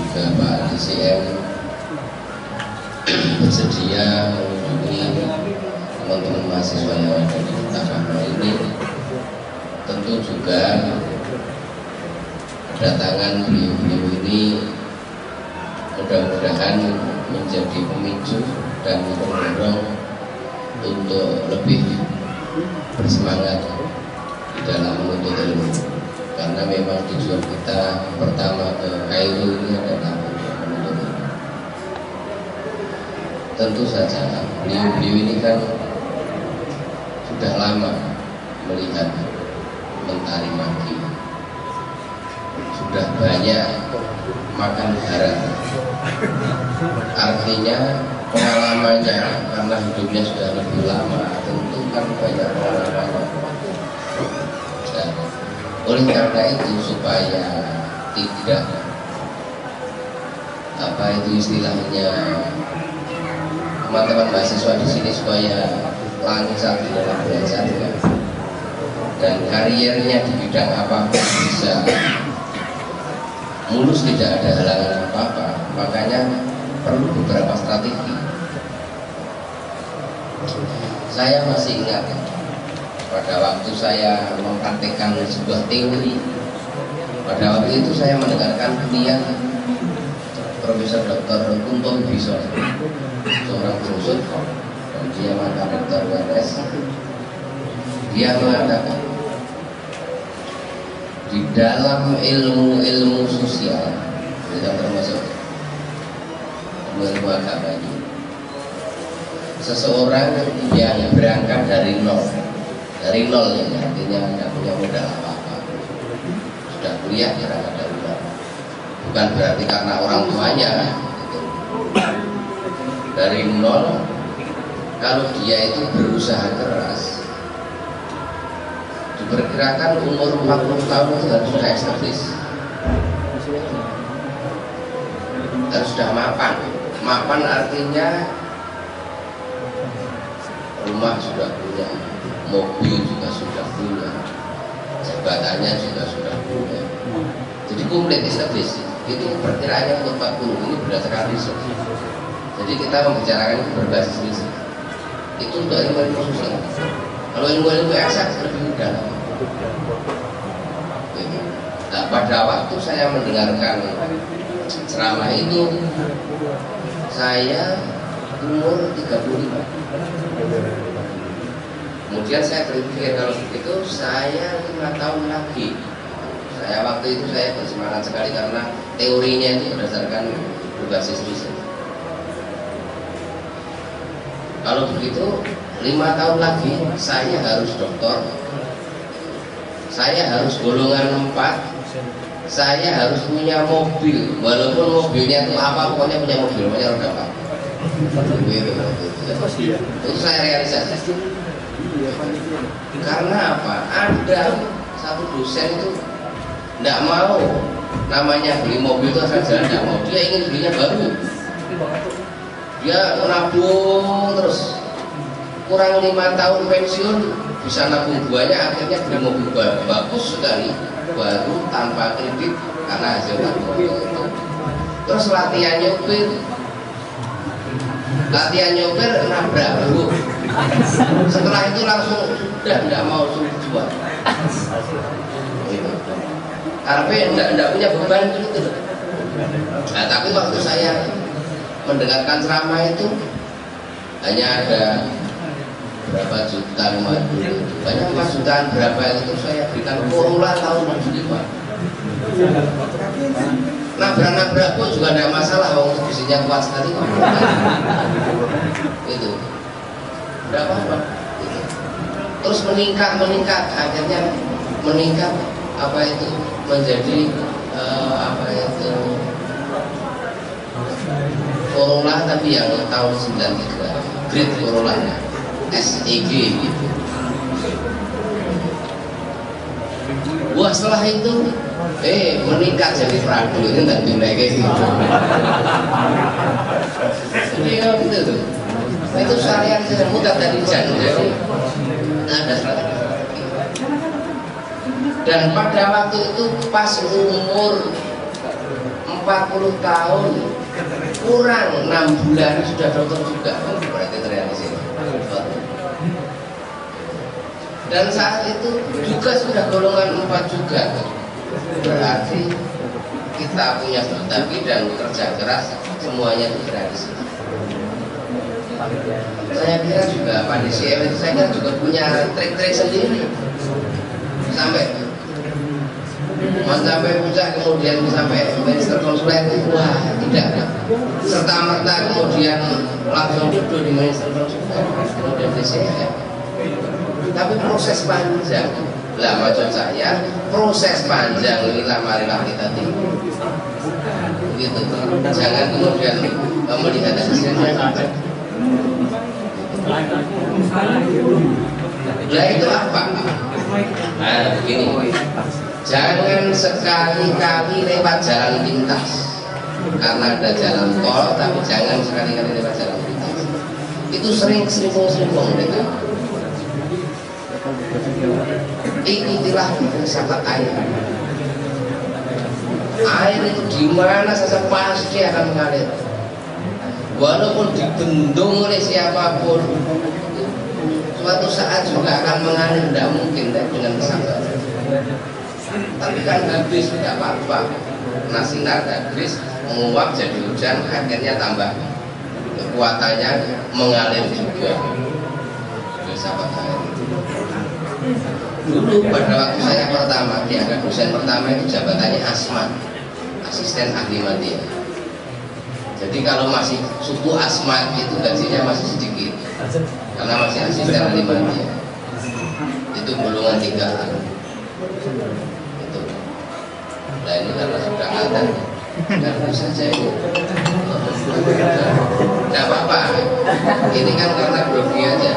juga Pak DCM bersedia mengunjungi teman-teman mahasiswa yang ada di Tapanuli ini. Tentu juga kedatangan beliau ini mudah-mudahan menjadi pemicu dan mendorong untuk lebih bersemangat di dalam menuntut ilmu, karena memang tujuan kita pertama ke Kairu ini adalah untuk menuntut ilmu. Tentu saja beliau ini kan sudah lama melihat Mentari Maki, sudah banyak makan garam, artinya pengalamannya karena hidupnya sudah lebih lama, tentu kan banyak pengalaman. Dan oleh karena itu supaya tidak istilahnya teman-teman mahasiswa di sini supaya lancar di dalam belajar dan karirnya di bidang apapun bisa mulus, tidak ada halangan apa-apa, makanya perlu beberapa strategi. Saya masih ingat pada waktu saya mempraktikkan sebuah teori. Pada waktu itu saya mendengarkan kuliah Profesor Dr. Kunto Wibisono, seorang filsuf dan dia mantan Dr. UNS. Dia mengatakan di dalam ilmu sosial, tidak termasuk ilmu agama ini, seseorang yang berangkat dari nol ini artinya tidak punya modal apa-apa, sudah kuliah berangkat dari nol, bukan berarti karena orang tuanya gitu. Dari nol, kalau dia itu berusaha keras, diperkirakan umur 40 tahun itu harus sudah establis, harus sudah mapan artinya rumah sudah punya, mobil juga sudah punya, jabatannya juga sudah punya, jadi komplit establis. Itu perkiraannya umur 40, ini berdasarkan riset. Jadi kita membicarakan itu berbasis riset. Itu untuk ilmu sosial. Kalau ilmu eksak lebih mudah. Nah, pada waktu saya mendengarkan ceramah itu, saya umur 35. Kemudian saya berpikir kalau begitu saya 5 tahun lagi. Saya waktu itu saya bersemangat sekali karena teorinya itu berdasarkan berbasis riset. Kalau begitu 5 tahun lagi saya harus doktor, saya harus golongan 4, saya harus punya mobil, walaupun mobilnya itu apa, pokoknya punya mobil, pokoknya roda 4. Itu saya realisasi. Karena apa? Ada satu dosen itu tidak mau namanya beli mobil itu asal jalan, tidak mau, dia ingin belinya baru. Dia nabung terus, kurang 5 tahun pensiun bisa nabung buahnya, akhirnya beli mobil bagus sekali baru tanpa kredit karena hasil nabung itu. Terus latihan nyopir nabrak bro. Setelah itu langsung sudah tidak mau suruh jual, karena tidak punya beban itu. Nah, tapi waktu saya mendengarkan ceramah itu hanya ada berapa juta, 5 juta, banyak 4 jutaan berapa itu saya berikan formula tahun 75. Nabrak pun juga tidak masalah, wong bisinya kuat sekali kok. Itu tidak apa-apa. Terus meningkat, akhirnya meningkat apa itu menjadi Corolla, tapi yang tahun 93, Great Corolla SEG gitu. Wah, setelah itu meningkat jadi Prado, ini tak dinaik gitu. Jadi gitu tuh. Itu syariat mudah dari jan, jadi ada strategi. Dan pada waktu itu pas umur 40 tahun kurang 6 bulan sudah dokter juga, berarti terrealisir. Dan saat itu juga sudah golongan 4 juga, berarti kita punya tapi dan kerja keras semuanya itu terrealisir. Saya kira juga Pak DCM itu saya kira juga punya trik-trik sendiri sampai puncak kemudian sampai minister konsuler itu wah tidak serta merta kemudian langsung duduk di minister konsuler kemudian DCM, tapi proses panjang lah. Maksud saya proses panjang inilah marilah kita tiru gitu, jangan kemudian melihat hasilnya. Nah itu apa? Nah begini, jangan sekali-kali lewat jalan pintas karena ada jalan tol, tapi jangan sekali-kali lewat jalan pintas. Itu sering selimpung mereka. Ikutilah sahabat air. Air itu di mana saja pasti akan mengalir. Walaupun dibendung oleh siapapun, suatu saat juga akan mengalir, tidak mungkin dengan kesabaran. Tapi kan habis, tidak apa-apa. Nasinar habis, menguap jadi hujan, akhirnya tambah kekuatannya mengalir juga. Sahabat air. Dulu pada waktu saya pertama diangkat dosen pertama itu jabatannya asma, asisten ahli media. Jadi kalau masih suku asma itu gajinya masih sedikit karena masih asisten ahli media. Itu golongan 3 itu. Nah ini karena sudah ada, karena saja ini. Tidak apa-apa. Ini kan karena grogi aja.